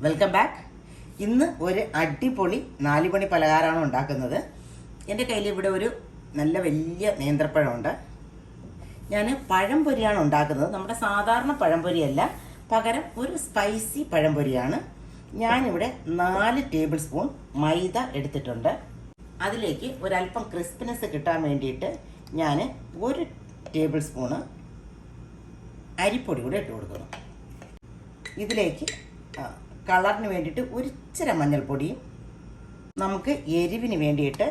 Welcome back. ഇന്ന് ഒരു അടിപൊളി 4 മണി പലഹാരമാണ് ഉണ്ടാക്കുന്നത്. എൻ്റെ കയ്യിൽ ഇവിടെ ഒരു നല്ല വലിയ നേന്ത്രപ്പഴമുണ്ട്. ഞാൻ പഴംപൊരിയാണ് ഉണ്ടാക്കുന്നത്. നമ്മുടെ സാധാരണ പഴംപൊരിയല്ല, പകരം ഒരു സ്പൈസി പഴംപൊരിയാണ്. ഞാനിവിടെ 4 ടേബിൾ സ്പൂൺ മൈദ എടുത്തിട്ടുണ്ട്. അതിലേക്ക് ഒരല്പം ക്രിസ്പിനെസ് കിട്ടാൻ വേണ്ടിയിട്ട് ഞാൻ 1 ടേബിൾ സ്പൂണ് അരിപ്പൊടി കൂടെ ഇട്ട് കൊടുക്കുന്നു. ഇതിലേക്ക് കളറിന് വേണ്ടിയിട്ട് ഒരിച്ചിരി മഞ്ഞൾപ്പൊടിയും, നമുക്ക് എരിവിന് വേണ്ടിയിട്ട്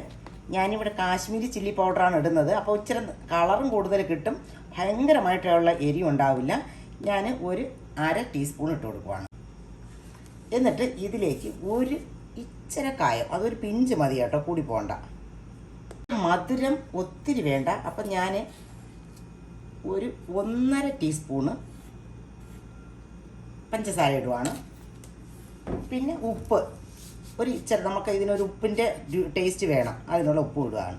ഞാനിവിടെ കാശ്മീരി ചില്ലി പൗഡറാണ് ഇടുന്നത്. അപ്പോൾ ഇച്ചിരി കളറും കൂടുതൽ കിട്ടും, ഭയങ്കരമായിട്ടുള്ള എരിവ് ഉണ്ടാവില്ല. ഞാൻ ഒരു 1/2 ടീസ്പൂൺ ഇട്ട് കൊടുക്കുവാണ്. എന്നിട്ട് ഇതിലേക്ക് ഒരു ഇച്ചിരി കായം, അതൊരു പിഞ്ച് മതി കേട്ടോ, കൂടി പോകണ്ട. മധുരം ഒത്തിരി വേണ്ട. അപ്പം ഞാൻ ഒരു 1.5 ടീസ്പൂണ് പഞ്ചസാര ഇടുവാണ്. പിന്നെ ഉപ്പ് ഒരു ഇച്ചിരി, നമുക്ക് ഇതിനൊരു ഉപ്പിൻ്റെ ടേസ്റ്റ് വേണം, അതിനുള്ള ഉപ്പ് ഇടുകയാണ്.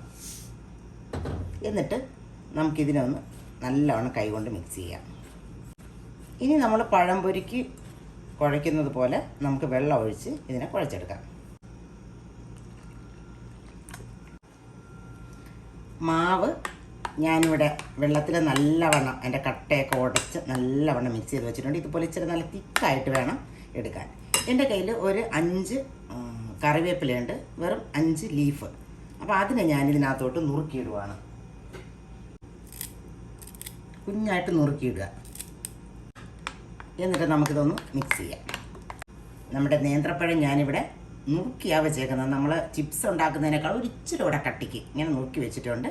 എന്നിട്ട് നമുക്കിതിനൊന്ന് നല്ലവണ്ണം കൈകൊണ്ട് മിക്സ് ചെയ്യാം. ഇനി നമ്മൾ പഴംപൊരിക്ക് കുഴയ്ക്കുന്നത് പോലെ നമുക്ക് വെള്ളം ഒഴിച്ച് ഇതിനെ കുഴച്ചെടുക്കാം. മാവ് ഞാനിവിടെ വെള്ളത്തിൽ നല്ലവണ്ണം അതിൻ്റെ കട്ടയൊക്കെ ഉടച്ച് നല്ലവണ്ണം മിക്സ് ചെയ്ത് വെച്ചിട്ടുണ്ട്. ഇതുപോലെ ഇച്ചിരി നല്ല തിക്കായിട്ട് വേണം എടുക്കാൻ. എൻ്റെ കയ്യിൽ ഒരു 5 കറിവേപ്പിലയുണ്ട്, വെറും 5 ലീഫ്. അപ്പോൾ അതിനെ ഞാനിതിനകത്തോട്ട് നുറുക്കിയിടുവാണ്. കുഞ്ഞായിട്ട് നുറുക്കിയിടുക. എന്നിട്ട് നമുക്കിതൊന്ന് മിക്സ് ചെയ്യാം. നമ്മുടെ നേന്ത്രപ്പഴം ഞാനിവിടെ നുറുക്കിയാണ് വെച്ചേക്കുന്നത്. നമ്മൾ ചിപ്സ് ഉണ്ടാക്കുന്നതിനേക്കാൾ ഒരു ഇച്ചിരി കൂടെ കട്ടിക്ക് ഇങ്ങനെ നുറുക്കി വെച്ചിട്ടുണ്ട്.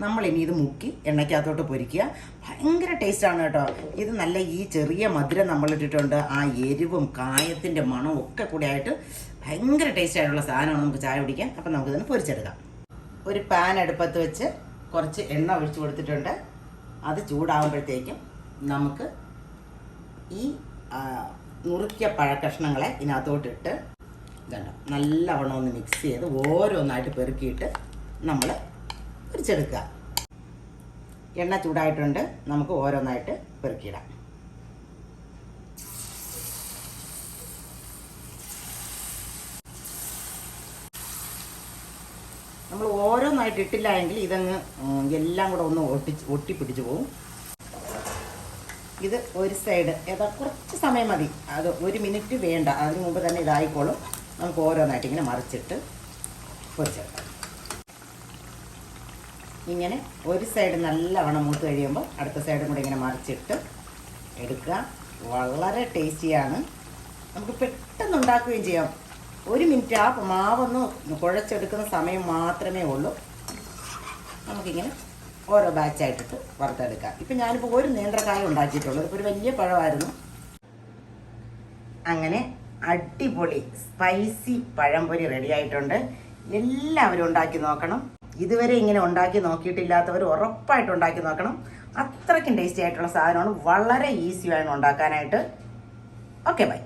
നമ്മളിനി ഇത് മുക്കി എണ്ണയ്ക്കകത്തോട്ട് പൊരിക്കുക. ഭയങ്കര ടേസ്റ്റാണ് കേട്ടോ ഇത്. നല്ല ഈ ചെറിയ മധുരം നമ്മളിട്ടിട്ടുണ്ട്, ആ എരിവും കായത്തിൻ്റെ മണവും ഒക്കെ കൂടെ ആയിട്ട് ഭയങ്കര ടേസ്റ്റായിട്ടുള്ള സാധനമാണ്. നമുക്ക് ചായ കുടിക്കാം. അപ്പം നമുക്കിതിന് പൊരിച്ചെടുക്കാം. ഒരു പാൻ അടുപ്പത്ത് വെച്ച് കുറച്ച് എണ്ണ ഒഴിച്ച് കൊടുത്തിട്ടുണ്ട്. അത് ചൂടാകുമ്പോഴത്തേക്കും നമുക്ക് ഈ നുറുക്കിയ പഴക്കഷ്ണങ്ങളെ ഇതിനകത്തോട്ടിട്ട് നല്ലവണ്ണം ഒന്ന് മിക്സ് ചെയ്ത് ഓരോന്നായിട്ട് പെറുക്കിയിട്ട് നമ്മൾ പൊരിച്ചെടുക്കുക. എണ്ണ ചൂടായിട്ടുണ്ട്, നമുക്ക് ഓരോന്നായിട്ട് പെറുക്കിയിടാം. നമ്മൾ ഓരോന്നായിട്ട് ഇട്ടില്ല എങ്കിൽ ഇതങ്ങ് എല്ലാം കൂടെ ഒന്ന് ഒട്ടിപ്പിടിച്ച് പോകും. ഇത് ഒരു സൈഡ് കുറച്ച് സമയം മതി, അത് 1 മിനിറ്റ് വേണ്ട, അതിന് മുമ്പ് തന്നെ ഇതായിക്കോളും. നമുക്ക് ഓരോന്നായിട്ട് ഇങ്ങനെ മറിച്ചിട്ട് പൊരിച്ചെടുക്കാം. ഇങ്ങനെ ഒരു സൈഡ് നല്ലവണ്ണം മൂത്ത് കഴിയുമ്പോൾ അടുത്ത സൈഡും കൂടെ ഇങ്ങനെ മറിച്ചിട്ട് എടുക്കുക. വളരെ ടേസ്റ്റിയാണ്, നമുക്ക് പെട്ടെന്ന് ഉണ്ടാക്കുകയും ചെയ്യാം. 1 മിനിറ്റ് ആ മാവൊന്ന് കുഴച്ചെടുക്കുന്ന സമയം മാത്രമേ ഉള്ളൂ. നമുക്കിങ്ങനെ ഓരോ ബാച്ചായിട്ടിട്ട് വറുത്തെടുക്കാം. ഇപ്പം ഞാനിപ്പോൾ ഒരു നേന്ത്രക്കായ ഉണ്ടാക്കിയിട്ടുള്ളൂ. ഇപ്പോൾ ഒരു വലിയ പഴമായിരുന്നു. അങ്ങനെ അടിപൊളി സ്പൈസി പഴംപൊരി റെഡി ആയിട്ടുണ്ട്. എല്ലാവരും ഉണ്ടാക്കി നോക്കണം. ഇതുവരെ ഇങ്ങനെ ഉണ്ടാക്കി നോക്കിയിട്ടില്ലാത്തവർ ഉറപ്പായിട്ട് ഉണ്ടാക്കി നോക്കണം. അത്രയ്ക്കും ടേസ്റ്റി ആയിട്ടുള്ള സാധനമാണ്. വളരെ ഈസിയാണ് ഉണ്ടാക്കാനായിട്ട്. Okay, by.